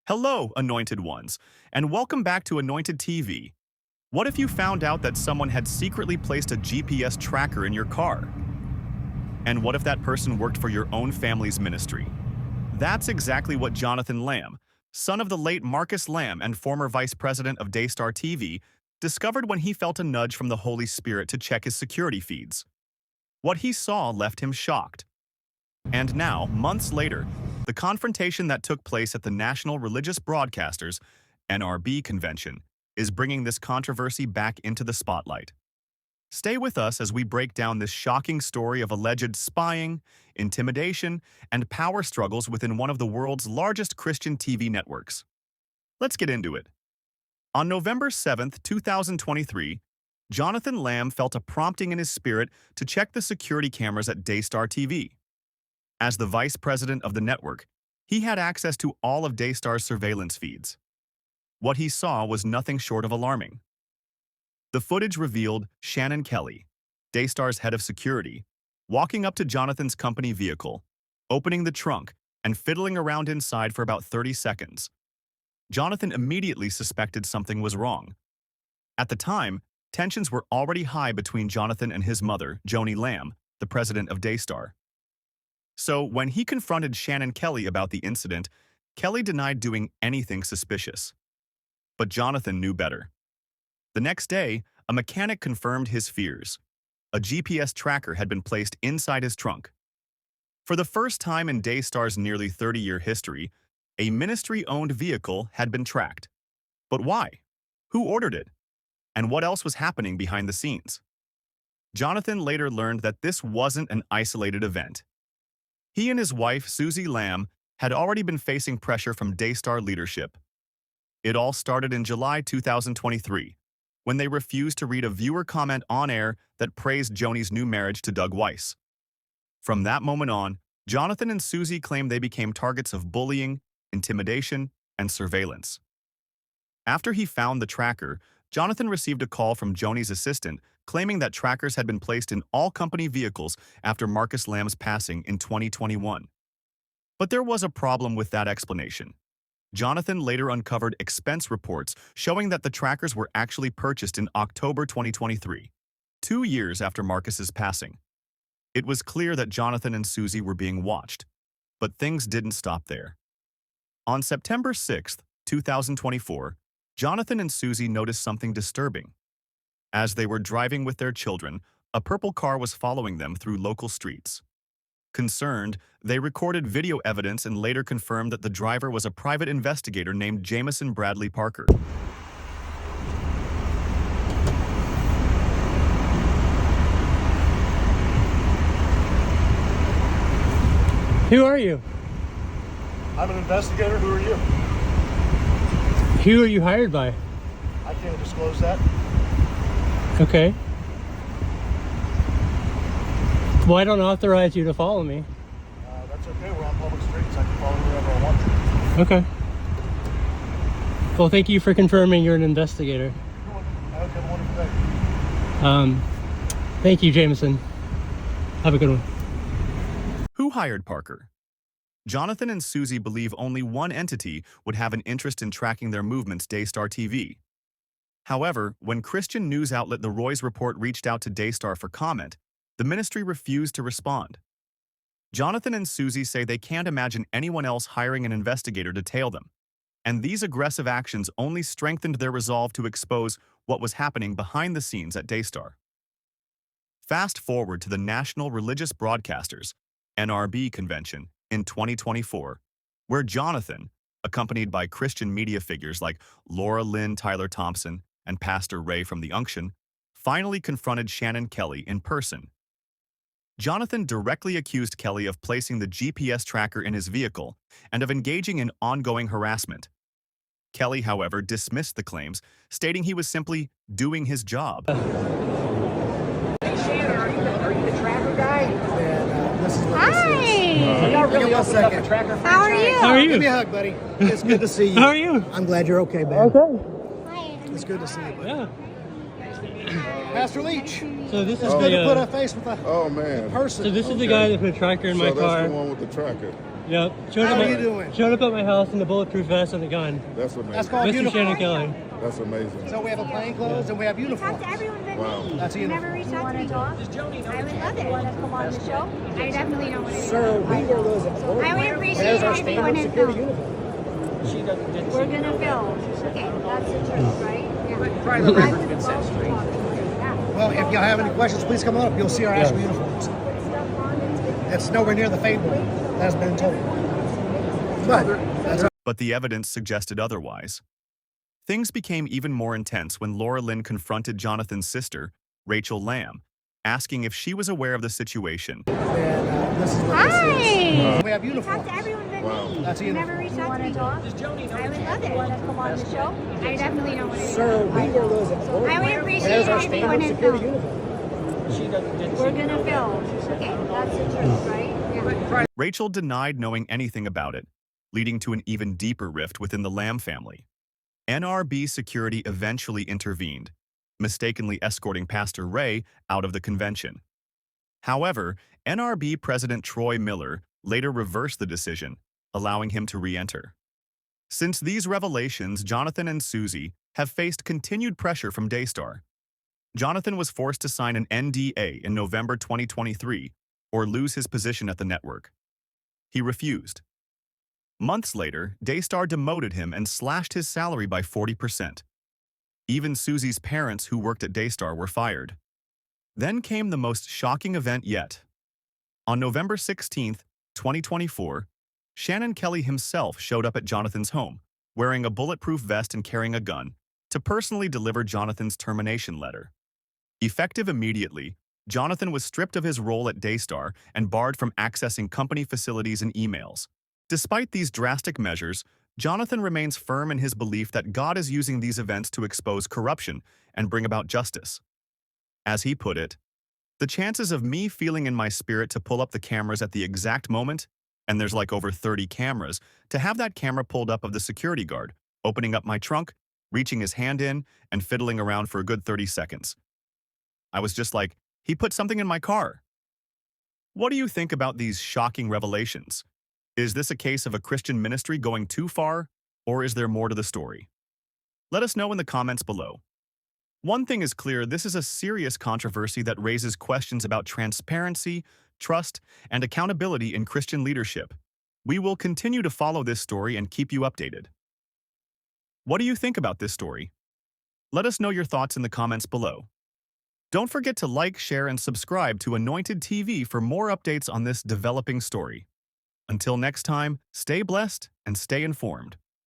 Hello, Anointed Ones, and welcome back to Anointed TV. What if you found out that someone had secretly placed a GPS tracker in your car? And what if that person worked for your own family's ministry? That's exactly what Jonathan Lamb, son of the late Marcus Lamb and former vice president of Daystar TV, discovered when he felt a nudge from the Holy Spirit to check his security feeds. What he saw left him shocked. And now, months later, the confrontation that took place at the National Religious Broadcasters (NRB) convention is bringing this controversy back into the spotlight. Stay with us as we break down this shocking story of alleged spying, intimidation, and power struggles within one of the world's largest Christian TV networks. Let's get into it. On November 7, 2023, Jonathan Lamb felt a prompting in his spirit to check the security cameras at Daystar TV. As the vice president of the network, he had access to all of Daystar's surveillance feeds. What he saw was nothing short of alarming. The footage revealed Shannon Kelly, Daystar's head of security, walking up to Jonathan's company vehicle, opening the trunk, and fiddling around inside for about 30 seconds. Jonathan immediately suspected something was wrong. At the time, tensions were already high between Jonathan and his mother, Joni Lamb, the president of Daystar. So, when he confronted Shannon Kelly about the incident, Kelly denied doing anything suspicious. But Jonathan knew better. The next day, a mechanic confirmed his fears. A GPS tracker had been placed inside his trunk. For the first time in Daystar's nearly 30-year history, a ministry-owned vehicle had been tracked. But why? Who ordered it? And what else was happening behind the scenes? Jonathan later learned that this wasn't an isolated event. He and his wife, Susie Lamb, had already been facing pressure from Daystar leadership. It all started in July 2023, when they refused to read a viewer comment on air that praised Joni's new marriage to Doug Weiss. From that moment on, Jonathan and Susie claimed they became targets of bullying, intimidation, and surveillance. After he found the tracker, Jonathan received a call from Joni's assistant claiming that trackers had been placed in all company vehicles after Marcus Lamb's passing in 2021. But there was a problem with that explanation. Jonathan later uncovered expense reports showing that the trackers were actually purchased in October 2023, 2 years after Marcus's passing. It was clear that Jonathan and Susie were being watched, but things didn't stop there. On September 6, 2024, Jonathan and Susie noticed something disturbing. As they were driving with their children, a purple car was following them through local streets. Concerned, they recorded video evidence and later confirmed that the driver was a private investigator named Jameson Bradley Parker. Who are you? I'm an investigator. Who are you? Who are you hired by? I can't disclose that. Okay. Well, I don't authorize you to follow me. That's okay. We're on public streets. I can follow wherever I want to. Okay. Well, thank you for confirming you're an investigator. I hope you have a wonderful day. Thank you, Jameson. Have a good one. Who hired Parker? Jonathan and Susie believe only one entity would have an interest in tracking their movements, Daystar TV. However, when Christian news outlet The Roy's Report reached out to Daystar for comment, the ministry refused to respond. Jonathan and Susie say they can't imagine anyone else hiring an investigator to tail them, and these aggressive actions only strengthened their resolve to expose what was happening behind the scenes at Daystar. Fast forward to the National Religious Broadcasters (NRB) convention in 2024, where Jonathan, accompanied by Christian media figures like Laura Lynn Tyler Thompson and Pastor Ray from The Unction, finally confronted Shannon Kelly in person. Jonathan directly accused Kelly of placing the GPS tracker in his vehicle and of engaging in ongoing harassment. Kelly, however, dismissed the claims, stating he was simply doing his job. Hey Shannon, are you the tracker guy? This is what Hi. Y'all really opened up a tracker franchise. How are you? Give me a hug, buddy. It's good to see you. How are you? I'm glad you're okay, man. Okay. It's good to see you, buddy. Yeah. Pastor Leach. So this is It's good to put the a face with a Oh man. person. so this is the guy that put a tracker in my So car. that's the one with the tracker. Yep. How are you doing? Showed up at my house in the bulletproof vest and the gun. That's amazing. That's called Mr. uniform. Shannon Kelly. That's amazing. So we have a plain clothes and we have Talk uniforms. to everyone but Wow. me. That's a You uniform. never reached out to me. I would love it. Want to come on the show? I definitely don't want to. Sir, we wear those at work. I would appreciate There's it our if you standard wouldn't security film. uniform. We're gonna film. Okay, that's the truth, right? Yeah. Probably the reference consent street. Yeah. Well, if y'all have any questions, please come on up. You'll see our actual uniforms. It's nowhere near the fable that has been told. But that's But the evidence suggested otherwise. Things became even more intense when Laura Lynn confronted Jonathan's sister, Rachel Lamb, asking if she was aware of the situation. and this is what this Hi. is. We have Talk uniforms. to everyone but Wow. me. That's a You uniform. never reached out to me. I would love it. Want to come on the show? I definitely don't want to. Sir, we wear those at work. I would appreciate There's it our if you standard wouldn't security film. uniform. We're gonna film. Okay, that's the truth, right? Yeah. Rachel denied knowing anything about it, leading to an even deeper rift within the Lamb family. NRB security eventually intervened, mistakenly escorting Pastor Ray out of the convention. However, NRB President Troy Miller later reversed the decision, allowing him to re-enter. Since these revelations, Jonathan and Susie have faced continued pressure from Daystar. Jonathan was forced to sign an NDA in November 2023 or lose his position at the network. He refused. Months later, Daystar demoted him and slashed his salary by 40%. Even Susie's parents, who worked at Daystar, were fired. Then came the most shocking event yet. On November 16, 2024, Shannon Kelly himself showed up at Jonathan's home, wearing a bulletproof vest and carrying a gun, to personally deliver Jonathan's termination letter. Effective immediately, Jonathan was stripped of his role at Daystar and barred from accessing company facilities and emails. Despite these drastic measures, Jonathan remains firm in his belief that God is using these events to expose corruption and bring about justice. As he put it, the chances of me feeling in my spirit to pull up the cameras at the exact moment, and there's like over 30 cameras, to have that camera pulled up of the security guard, opening up my trunk, reaching his hand in, and fiddling around for a good 30 seconds. I was just like, he put something in my car. What do you think about these shocking revelations? Is this a case of a Christian ministry going too far, or is there more to the story? Let us know in the comments below. One thing is clear, this is a serious controversy that raises questions about transparency, trust, and accountability in Christian leadership. We will continue to follow this story and keep you updated. What do you think about this story? Let us know your thoughts in the comments below. Don't forget to like, share, and subscribe to Anointed TV for more updates on this developing story. Until next time, stay blessed and stay informed.